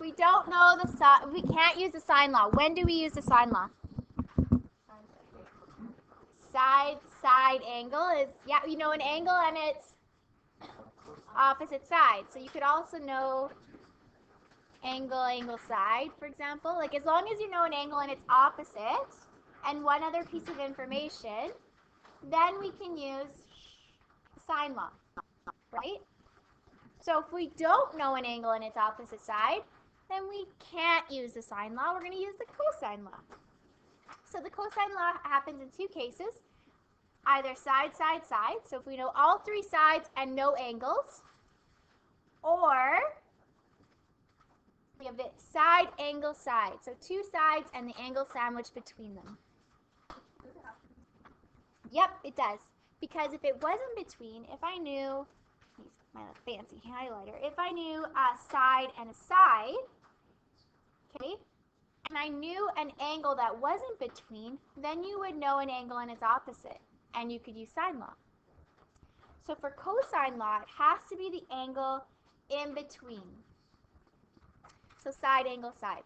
we don't know the sine, we can't use the sine law. When do we use the sine law? Side angle is, yeah, you know an angle and its opposite side. So you could also know angle, side, for example. Like as long as you know an angle and its opposite and one other piece of information, then we can use sine law, right? So if we don't know an angle and its opposite side, then we can't use the sine law. We're going to use the cosine law. So the cosine law happens in two cases, either side. So if we know all three sides and no angles, or we have the side, angle, side. So two sides and the angle sandwiched between them. Yep, it does. Because if it wasn't between, if I knew, my fancy highlighter, if I knew a side and a side, okay, and I knew an angle that wasn't between, then you would know an angle and its opposite, and you could use sine law. So for cosine law, it has to be the angle in between. So side, angle, side.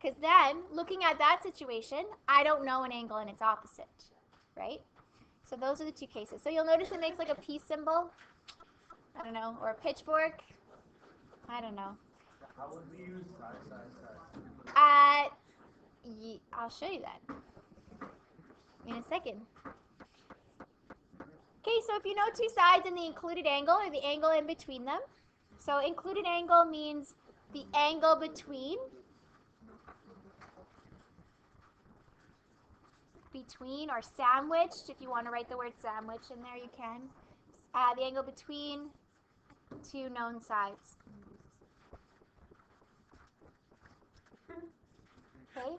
Because then, looking at that situation, I don't know an angle and its opposite, right? So those are the two cases. So you'll notice it makes like a peace symbol, I don't know, or a pitchfork, I don't know. How would we use side? I'll show you that in a second. Okay, so if you know two sides and the included angle, or the angle in between them. So included angle means the angle between or sandwiched. If you want to write the word sandwich in there, you can. The angle between two known sides. Okay,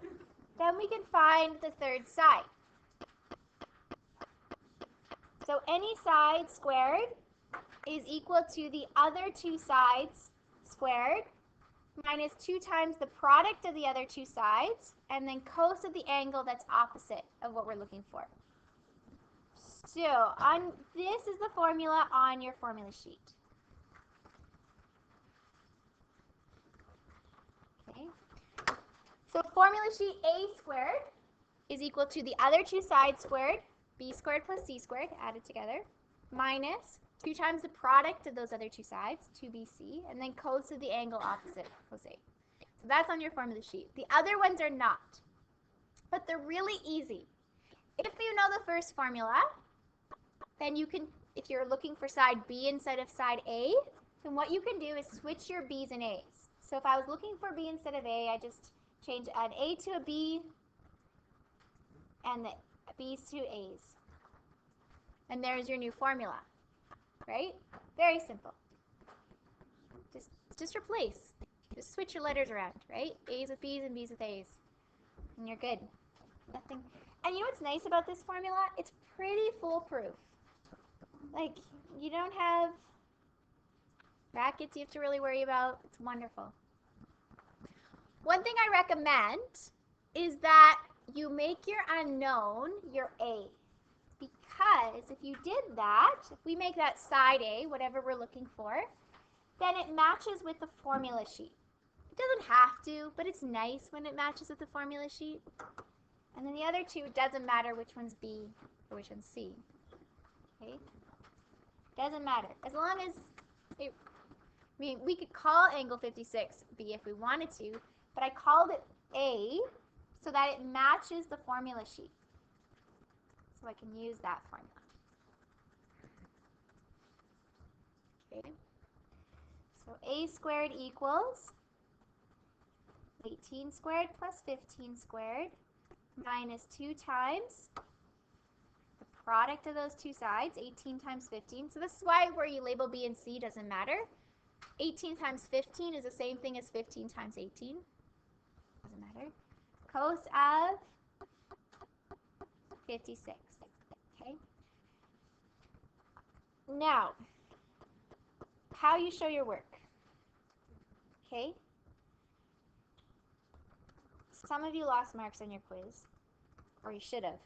then we can find the third side. So any side squared is equal to the other two sides squared minus 2 times the product of the other two sides, and then cos of the angle that's opposite of what we're looking for. So this is the formula on your formula sheet. Okay. So formula sheet A squared is equal to the other two sides squared, b squared plus c squared, added together, minus 2 times the product of those other two sides, 2bc, and then cos of the angle opposite, cos A. So that's on your formula sheet. The other ones are not, but they're really easy. If you know the first formula, then you can, if you're looking for side B instead of side A, then what you can do is switch your B's and A's. So if I was looking for B instead of A, I just change an A to a B and the B's to A's. And there's your new formula, right? Very simple. Just replace. Just switch your letters around, right? A's with B's and B's with A's. And you're good. Nothing. And you know what's nice about this formula? It's pretty foolproof. Like, you don't have brackets you have to really worry about. It's wonderful. One thing I recommend is that you make your unknown your A. Because if you did that, if we make that side A, whatever we're looking for, then it matches with the formula sheet. It doesn't have to, but it's nice when it matches with the formula sheet. And then the other two, it doesn't matter which one's B or which one's C. Okay? Doesn't matter. As long as it, I mean, we could call angle 56 B if we wanted to, but I called it A so that it matches the formula sheet. So I can use that formula. Okay. So A squared equals 18 squared plus 15 squared minus 2 times the product of those two sides, 18 times 15. So this is why where you label B and C doesn't matter. 18 times 15 is the same thing as 15 times 18. Doesn't matter. Cos of 56. Okay. Now, how you show your work. Okay. Some of you lost marks on your quiz, or you should have.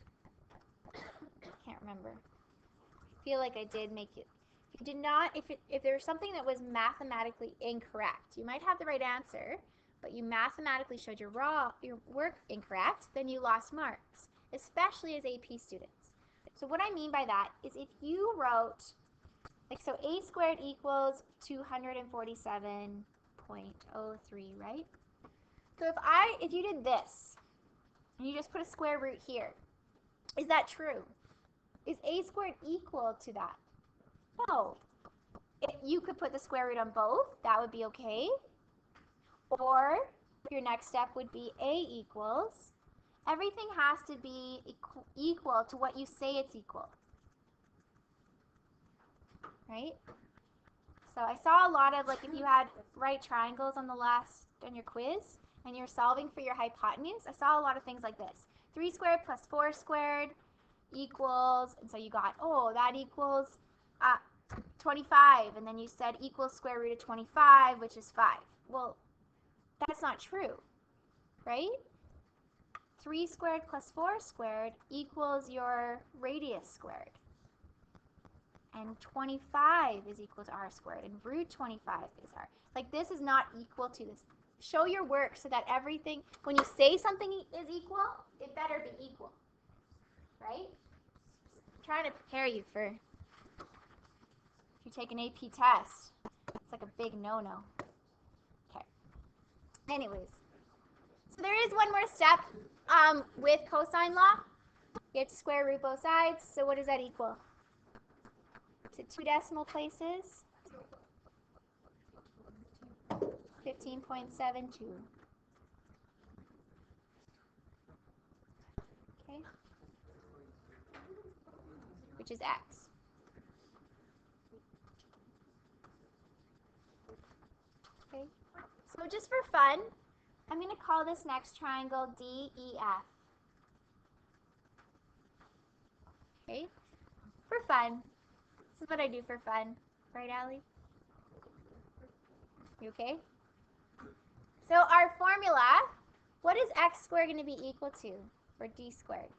Can't remember. I feel like I did make it. If did not, if there was something that was mathematically incorrect, you might have the right answer, but you mathematically showed your work incorrect, then you lost marks, especially as AP students. So what I mean by that is if you wrote, like, so a squared equals 247.03, right? So if you did this, and you just put a square root here, is that true? Is a squared equal to that? No. If you could put the square root on both, that would be okay. Or your next step would be a equals. Everything has to be equal to what you say it's equal. Right? So I saw a lot of, like, if you had right triangles on your quiz, and you're solving for your hypotenuse, I saw a lot of things like this. 3 squared plus 4 squared equals, and so you got, oh, that equals 25, and then you said equals square root of 25, which is 5. Well, that's not true, right? 3 squared plus 4 squared equals your radius squared. And 25 is equal to r squared, and root 25 is r. Like, this is not equal to this. Show your work so that everything, when you say something is equal, it better be equal, right? I'm trying to prepare you for if you take an AP test. It's like a big no-no. Okay. Anyways, so there is one more step with cosine law. You have to square root both sides. So what does that equal? To 2 decimal places. 15.72. Okay. Which is x. Okay. So just for fun, I'm going to call this next triangle DEF. Okay? For fun. This is what I do for fun. Right, Allie? You okay? So our formula, what is x squared going to be equal to for d squared?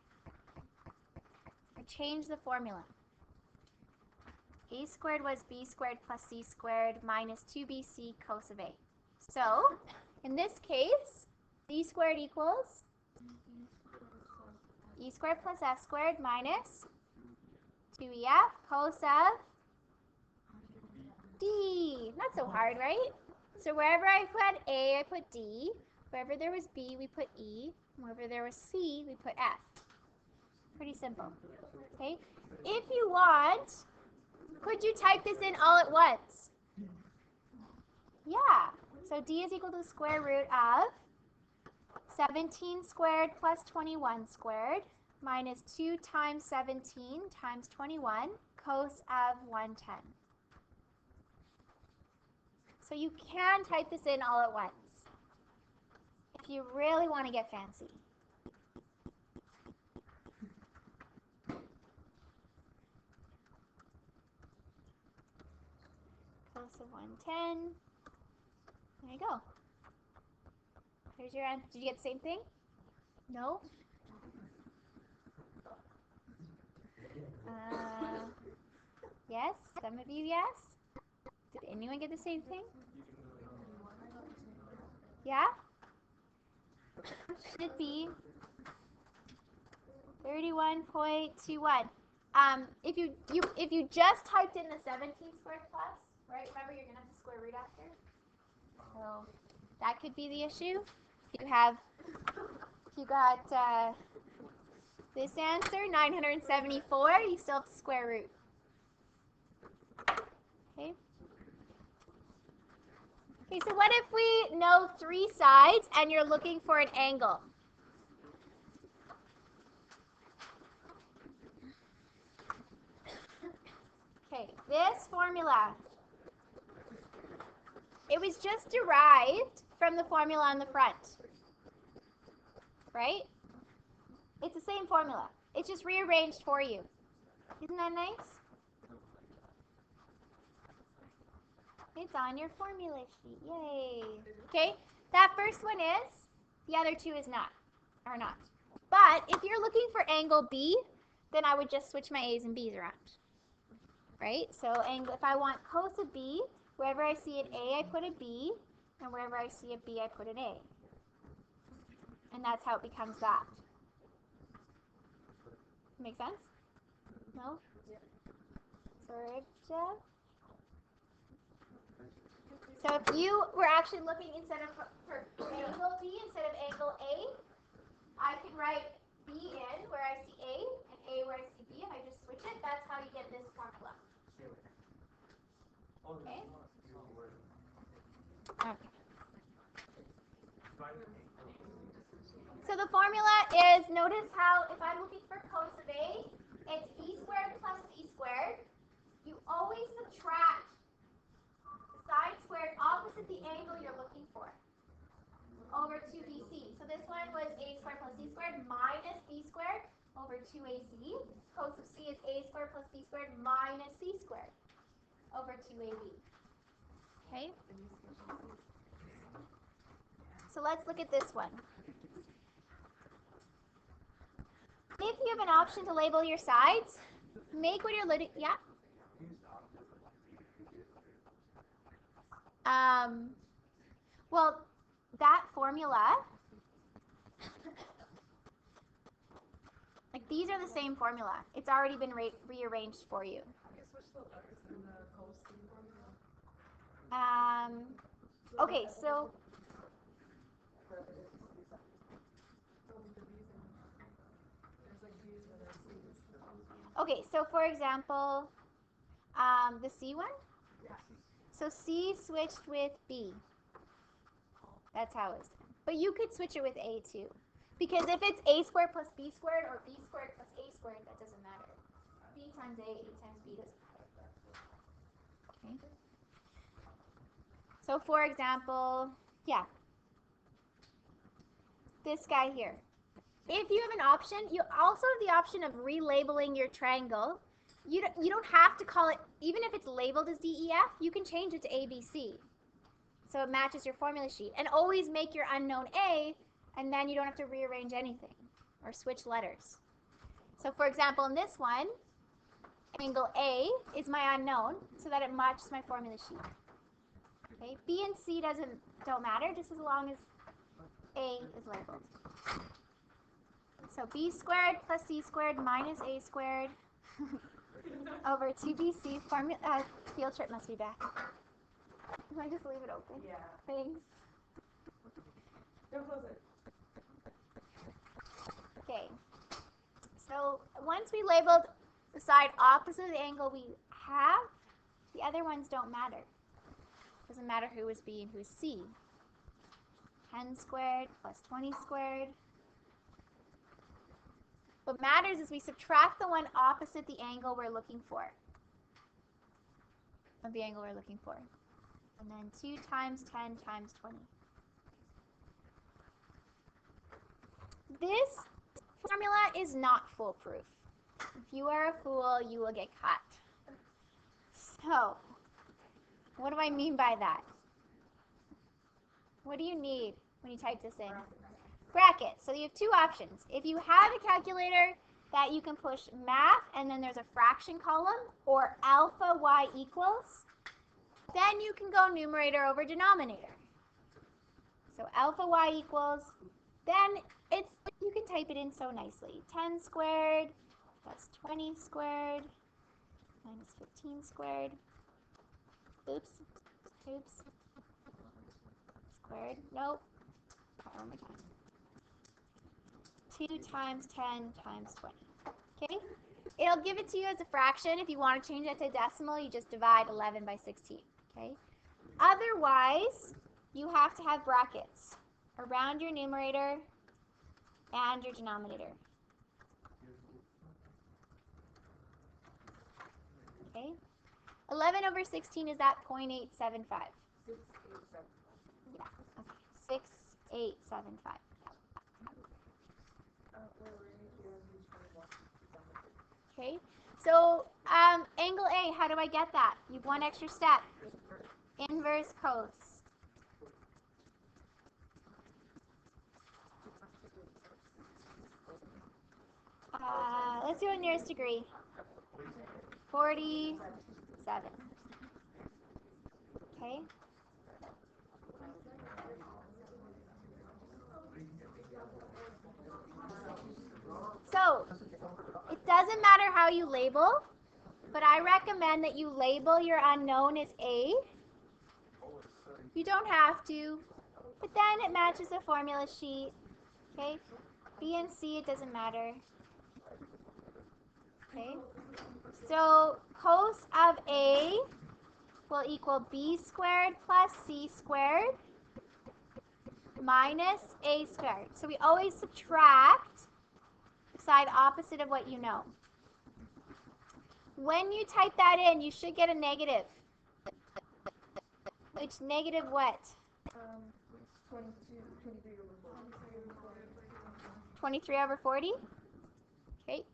I changed the formula. A squared was b squared plus c squared minus 2bc cos of a. So, in this case, d squared equals e squared plus f squared minus 2ef cos of d. Not so hard, right? So wherever I put a, I put d. Wherever there was b, we put e. Wherever there was c, we put f. Pretty simple. Okay? If you want, could you type this in all at once? Yeah. So d is equal to the square root of 17 squared plus 21 squared minus 2 times 17 times 21 cos of 110. So you can type this in all at once if you really want to get fancy. Cos of 110. There you go. Here's your answer. Did you get the same thing? No? Yes? Some of you, yes? Did anyone get the same thing? Yeah? Should be 31.21. If you just typed in the 17 squared plus, right? Remember, you're gonna have to square root after. So that could be the issue. If you got this answer, 974, you still have to square root. Okay. Okay, so what if we know 3 sides and you're looking for an angle? Okay, this formula, it was just derived from the formula on the front, right? It's the same formula. It's just rearranged for you. Isn't that nice? It's on your formula sheet. Yay. Okay, that first one is, the other two is not, or not. But if you're looking for angle B, then I would just switch my A's and B's around. right? So angle, if I want cos of B, wherever I see an A, I put a B, and wherever I see a B, I put an A. And that's how it becomes that. Make sense? No? So if you were actually looking instead of for angle B instead of angle A, I can write B in where I see A and A where I see B, and I just switch it. That's how you get this formula. Okay? Okay. So the formula is, notice how if I'm looking for cos of A, it's B squared plus C squared. You always subtract the side squared opposite the angle you're looking for over 2BC. So this one was A squared plus C squared minus B squared over 2AC. Cos of C is A squared plus B squared minus C squared over 2AB. Okay? So let's look at this one. If you have an option to label your sides, make what you're looking, yeah? Well, that formula, like these are the same formula. It's already been rearranged for you. Okay, so for example, the C one. So C switched with B. That's how it's done. But you could switch it with A too. Because if it's A squared plus B squared or B squared plus A squared, that doesn't matter. B times A times B doesn't matter. Okay. So for example, yeah, this guy here. If you have an option, you also have the option of relabeling your triangle. You don't have to call it, even if it's labeled as DEF, you can change it to ABC. So it matches your formula sheet. And always make your unknown A, and then you don't have to rearrange anything or switch letters. So for example, in this one, angle A is my unknown, so that it matches my formula sheet. Okay, B and C don't matter, just as long as A is labeled. So B squared plus C squared minus A squared over 2BC formula. Field trip must be back. Can I just leave it open? Yeah. Thanks. Don't close it. Okay. So once we labeled the side opposite of the angle we have, the other ones don't matter. Doesn't matter who is B and who's C. 10 squared plus 20 squared. What matters is we subtract the one opposite the angle we're looking for. Of the angle we're looking for. And then 2 times 10 times 20. This formula is not foolproof. If you are a fool, you will get caught. So, what do I mean by that? What do you need when you type this in? Brackets. So you have two options. If you have a calculator that you can push math and then there's a fraction column, or alpha y equals, then you can go numerator over denominator. So alpha y equals, then you can type it in so nicely. 10 squared plus 20 squared minus 15 squared. Oops. Squared. Nope. One more time. 2 times 10 times 20. Okay? It'll give it to you as a fraction. If you want to change it to a decimal, you just divide 11 by 16. Okay? Otherwise, you have to have brackets around your numerator and your denominator. Okay? 11 over 16 is that 0.875. 687. Yeah. Okay. 6875. Okay. So angle A, how do I get that? You have one extra step. Inverse cos. Let's do a nearest degree. 40 Okay? So, it doesn't matter how you label, but I recommend that you label your unknown as A. You don't have to, but then it matches the formula sheet. Okay? B and C, it doesn't matter. Okay? So, cos of A will equal B squared plus C squared minus A squared. So we always subtract the side opposite of what you know. When you type that in, you should get a negative. Which negative what? 23 over 40. Okay.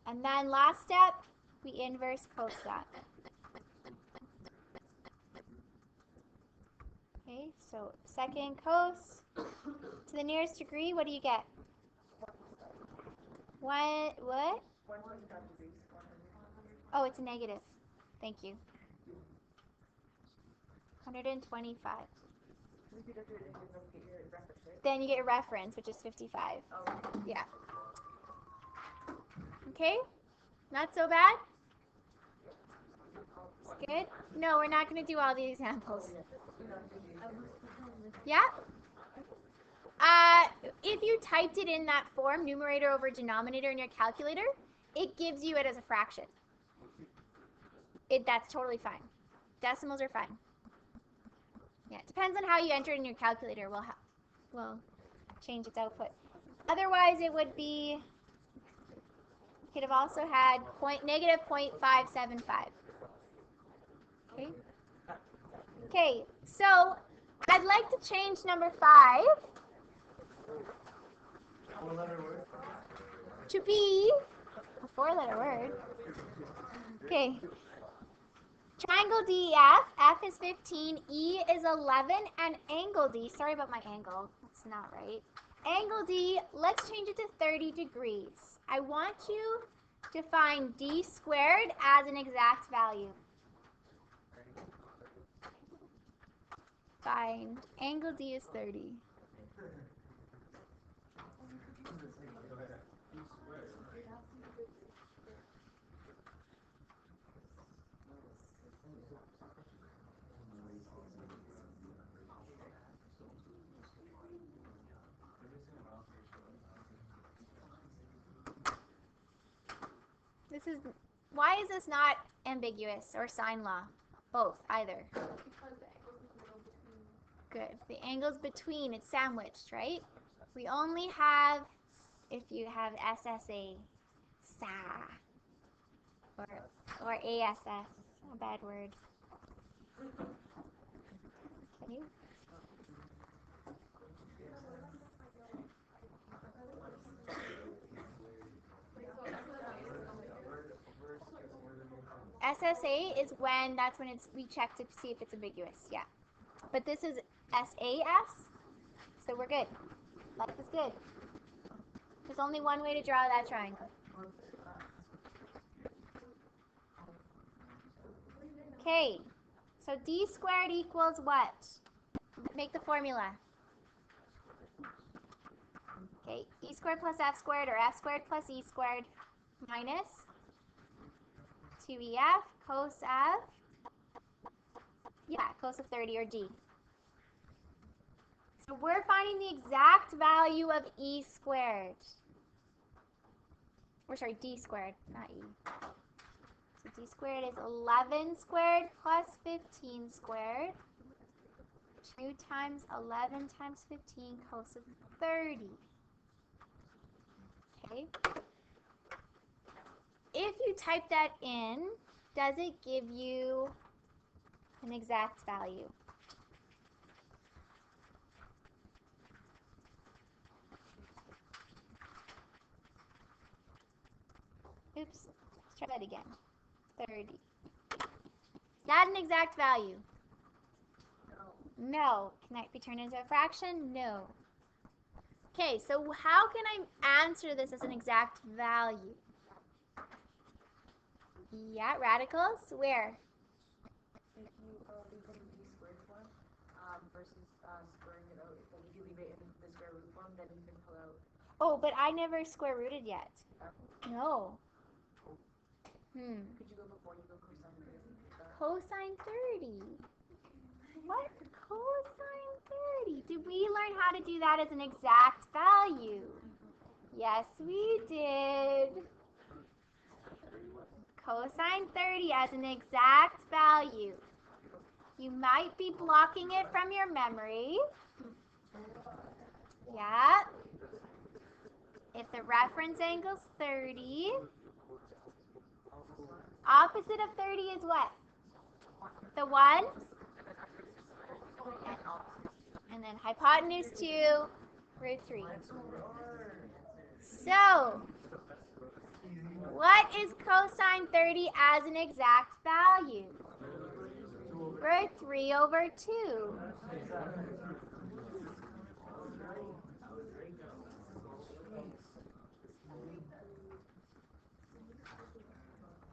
And then last step, we inverse cos that. Okay, so second cos to the nearest degree, what do you get? What? Oh, it's a negative. Thank you. 125. Then you get your reference, which is 55. Yeah. Okay? Not so bad? It's good? No, we're not going to do all the examples. Yeah? If you typed it in that form, numerator over denominator in your calculator, it gives you it as a fraction. That's totally fine. Decimals are fine. Yeah, it depends on how you enter it in your calculator. We'll change its output. Otherwise, it would be, you could have also had negative 0.575. Okay. Okay, so I'd like to change number 5 to be a 4-letter word. Okay. Triangle DEF, F is 15, E is 11, and angle D, sorry about my angle, that's not right. Angle D, let's change it to 30 degrees. I want you to find D squared as an exact value. Find angle D is 30. Why is this not ambiguous or sine law? Both, either. Good. The angle's between, it's sandwiched, right? We only have, if you have SSA, SA, or ASS, a bad word. Okay. SSA is that's when we check to see if it's ambiguous, yeah. But this is SAS, so we're good. Life is good. There's only one way to draw that triangle. Okay, so D squared equals what? Make the formula. Okay, E squared plus F squared, or F squared plus E squared, minus 2EF cos of, cos of 30, or D. So we're finding the exact value of E squared. Or sorry, D squared, not E. So D squared is 11 squared plus 15 squared. 2 times 11 times 15 cos of 30. Okay. If you type that in, does it give you an exact value? Oops, let's try that again. 30. Is that an exact value? No. Can that be turned into a fraction? No. Okay, so how can I answer this as an exact value? Yeah, radicals. Where? squaring it out. Like if you leave it in the square root form, then you can pull out. Oh, but I never square rooted yet. No. Could you go before you go cosine 30? Cosine 30. What? Cosine 30. Did we learn how to do that as an exact value? Yes, we did. Cosine 30 as an exact value. You might be blocking it from your memory. Yeah. If the reference angle's 30, opposite of 30 is what? The 1? And then hypotenuse 2, root 3. So, what is cosine 30 as an exact value? Root 3 over 2.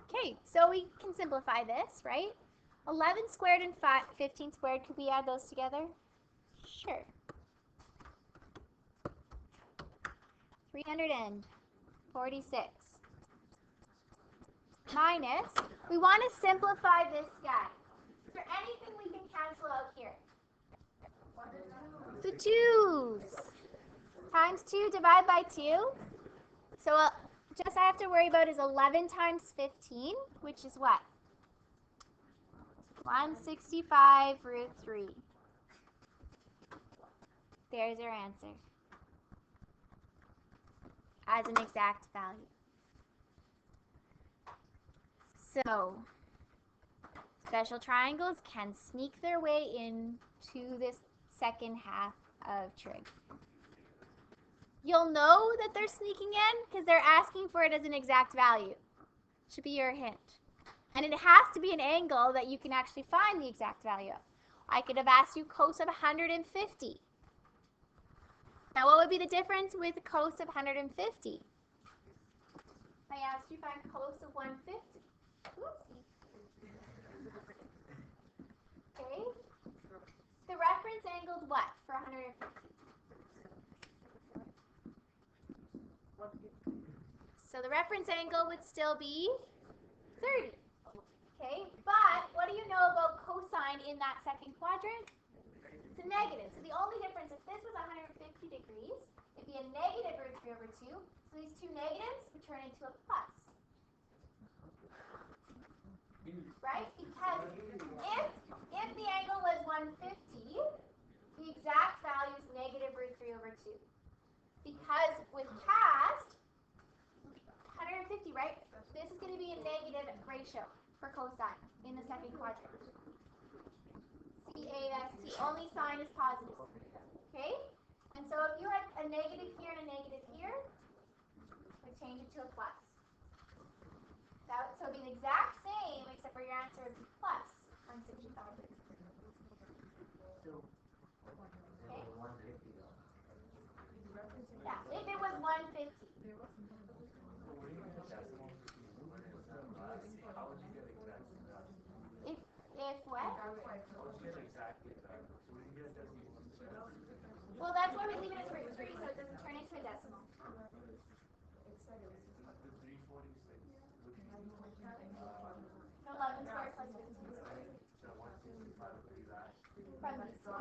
Okay, so we can simplify this, right? 11 squared and 15 squared, could we add those together? Sure. 346 minus, we want to simplify this guy. Is there anything we can cancel out here? The 2's. Times 2, divide by 2. So just I have to worry about is 11 times 15, which is what? 165 root 3. There's your answer. As an exact value. So, special triangles can sneak their way into this second half of trig. You'll know that they're sneaking in because they're asking for it as an exact value. Should be your hint. And it has to be an angle that you can actually find the exact value of. I could have asked you cos of 150. Now what would be the difference with cos of 150? I asked you to find cos of 150. Oopsie. Okay. The reference angle is what for 150? So the reference angle would still be 30. Okay, but what do you know about cosine in that second quadrant? It's a negative. So the only difference, if this was 150 degrees, it'd be a negative root 3 over 2. So these two negatives would turn into a plus. Right? Because if the angle was 150, the exact value is negative root 3 over 2. Because with cast, 150, right? This is going to be a negative ratio for cosine in the second quadrant. CAST, only sign is positive. Okay? And so if you had a negative here and a negative here, we change it to a plus. So it'd be the exact same, except for your answer would be plus 165. Okay? Yeah, if it was 150. If what? Well, that's why we leave it as root 3, so it doesn't turn into a decimal. So 11 squared plus 15 squared. From these two.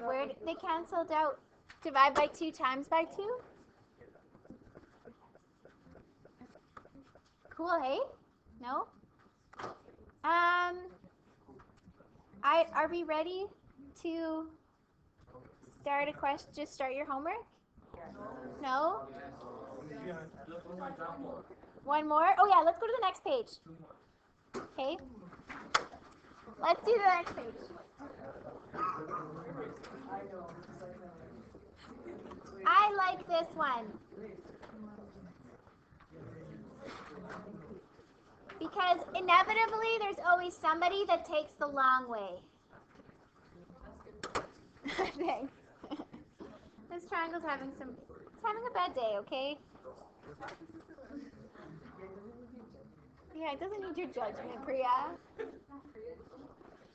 Where they canceled out? Divide by 2 times by 2? Cool, hey? No? Are we ready to start a question? Just start your homework? No? One more? Oh yeah, let's go to the next page. Okay? Let's do the next page. I like this one. Because inevitably there's always somebody that takes the long way. Thanks. This triangle's having it's having a bad day, okay? Yeah, it doesn't need your judgment, Priya.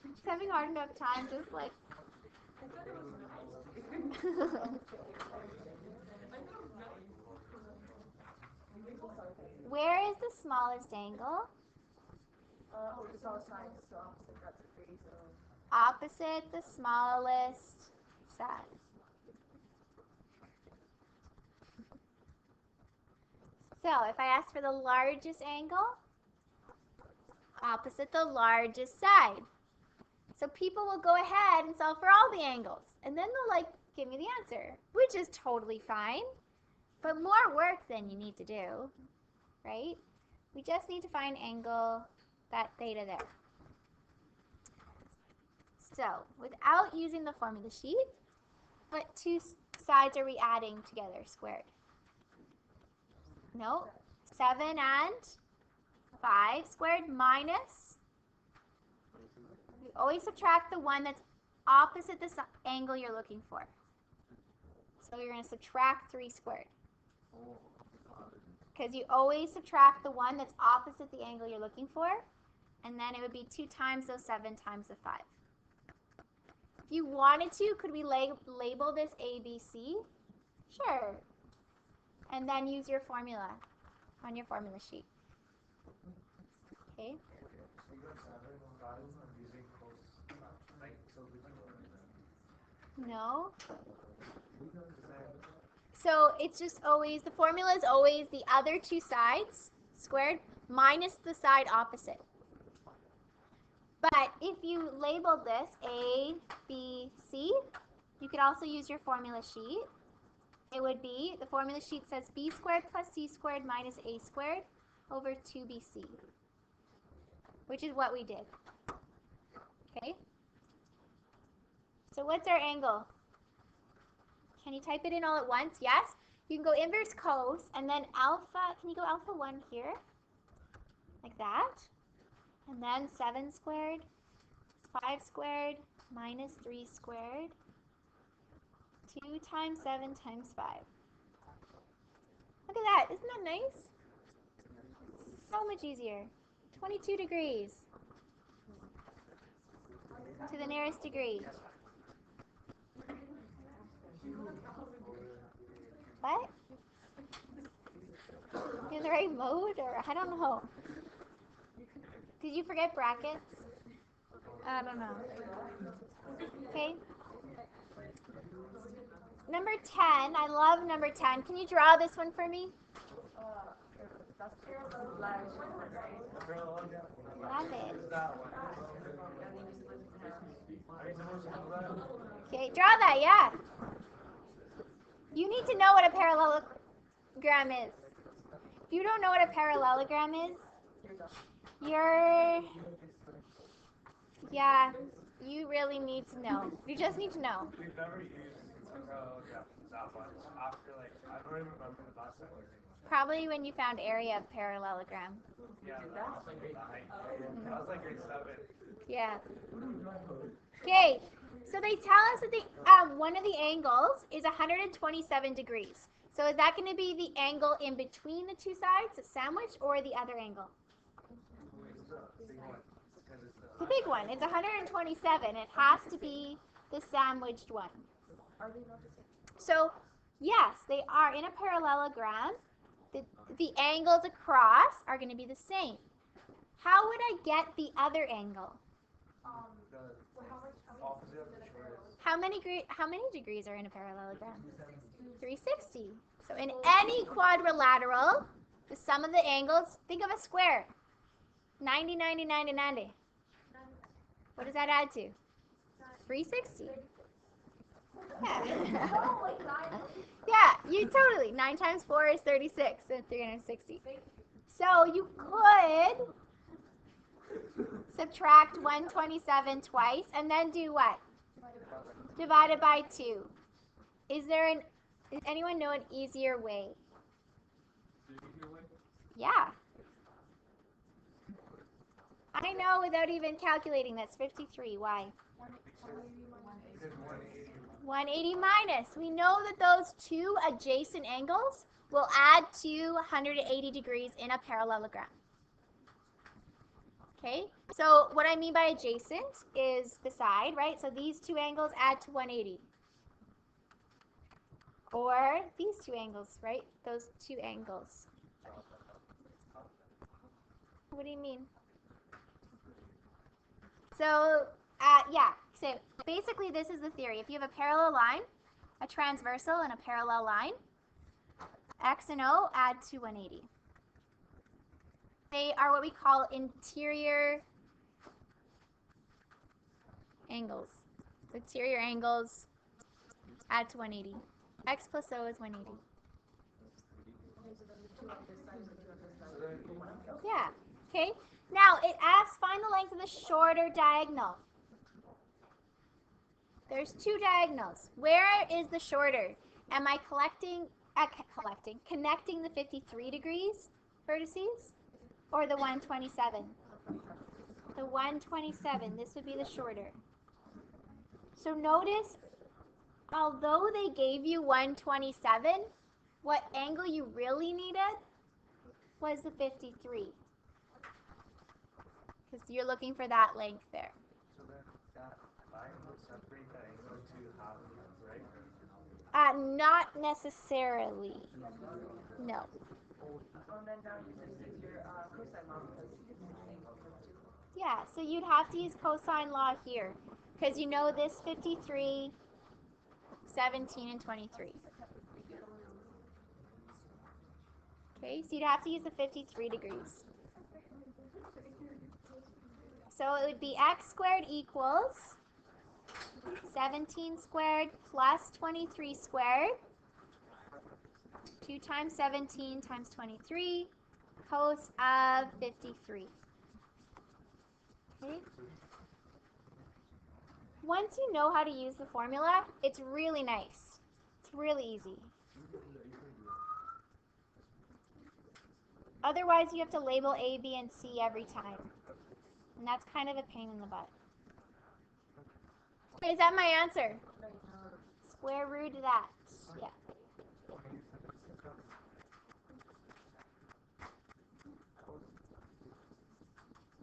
She's having hard enough time just like. Where is the smallest angle? It's all sides, so opposite, that's a 3, so. Opposite the smallest side. So if I ask for the largest angle, opposite the largest side. So people will go ahead and solve for all the angles. And then they'll like give me the answer, which is totally fine. But more work than you need to do, right? We just need to find angle, that theta there. So without using the formula sheet, what two sides are we adding together squared? No, 7 and 5 squared minus. You always subtract the one that's opposite the angle you're looking for. So you're going to subtract 3 squared. Because you always subtract the one that's opposite the angle you're looking for. And then it would be 2 times those 7 times the 5. If you wanted to, could we label this A, B, C? Sure. And then use your formula on your formula sheet. Okay? No. So it's just always, the formula is always the other two sides squared minus the side opposite. But if you labeled this A, B, C, you could also use your formula sheet. It would be, the formula sheet says B squared plus C squared minus A squared over 2BC, which is what we did. Okay? So what's our angle? Can you type it in all at once? Yes? You can go inverse cos, and then alpha, can you go alpha 1 here? Like that. And then 7 squared, 5 squared, minus 3 squared, 2 times 7 times 5. Look at that. Isn't that nice? So much easier. 22 degrees to the nearest degree. What? In the right mode? Or I don't know. Did you forget brackets? I don't know. Okay. Number 10. I love number 10. Can you draw this one for me? That's parallel lines. Love it. Okay, draw that, yeah. You need to know what a parallelogram is. If you don't know what a parallelogram is, yeah, you really need to know. You just need to know. We've never used parallelogram that much. After, like, I don't even remember the last time we used it. Probably when you found area of parallelogram. Yeah, that was like grade 9. That was like grade 7. Yeah. Okay, so they tell us that one of the angles is 127 degrees. So is that going to be the angle in between the two sides, the sandwich, or the other angle? The big one. It's 127. It has to be the sandwiched one. So, yes, they are in a parallelogram. The angles across are going to be the same. How would I get the other angle? How many degrees are in a parallelogram? 360. So in any quadrilateral, the sum of the angles, think of a square. 90, 90, 90, 90. What does that add to? 360. Yeah. Yeah, you totally. 9 times 4 is 36, and 360. So you could subtract 127 twice, and then do what? Divided by 2. Does anyone know an easier way? Yeah. I know without even calculating. That's 53. Why? 180 minus. We know that those two adjacent angles will add to 180 degrees in a parallelogram. Okay, so what I mean by adjacent is the side, right? So these two angles add to 180. Or these two angles, right? Those two angles. What do you mean? So, yeah, so basically this is the theory. If you have a parallel line, a transversal, and a parallel line, X and O add to 180. They are what we call interior angles. So interior angles add to 180. X plus O is 180. Yeah, okay. Now it asks find the length of the shorter diagonal. There's two diagonals. Where is the shorter? Am I connecting the 53 degrees vertices or the 127? The 127, this would be the shorter. So notice, although they gave you 127, what angle you really needed was the 53. Because you're looking for that length there. So then that line will separate that angle into half, right? Not necessarily. No. Then now you just use your cosine law because it's an angle plus 2. Yeah, so you'd have to use cosine law here. Because you know this 53, 17, and 23. Okay, so you'd have to use the 53 degrees. So it would be x squared equals 17 squared plus 23 squared. 2 times 17 times 23, cos of 53. Okay. Once you know how to use the formula, it's really nice. It's really easy. Otherwise, you have to label A, B, and C every time. And that's kind of a pain in the butt. Okay, is that my answer? Square root of that. Yeah.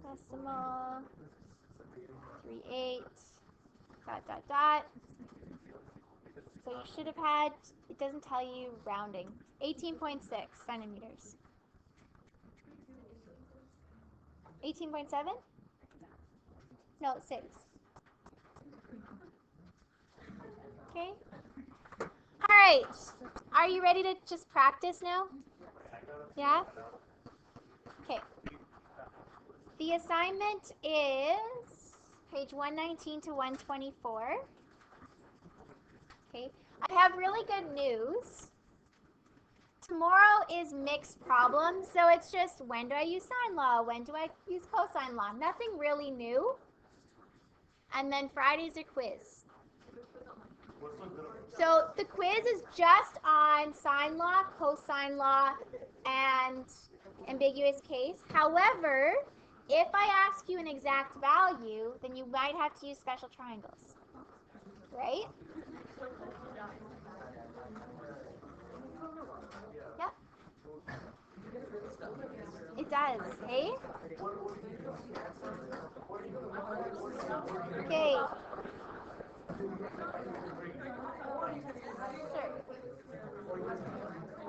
Decimal. 3/8. Dot, dot, dot. So you should have had, it doesn't tell you rounding, 18.6 centimeters. 18.7? No, 6. Okay. All right. Are you ready to just practice now? Yeah? Okay. The assignment is page 119 to 124. Okay. I have really good news. Tomorrow is mixed problems, so it's just when do I use sine law? When do I use cosine law? Nothing really new. And then Friday's a quiz. So the quiz is just on sine law, cosine law, and ambiguous case. However, if I ask you an exact value, then you might have to use special triangles, right? Yep. It does, hey? Okay. Sure.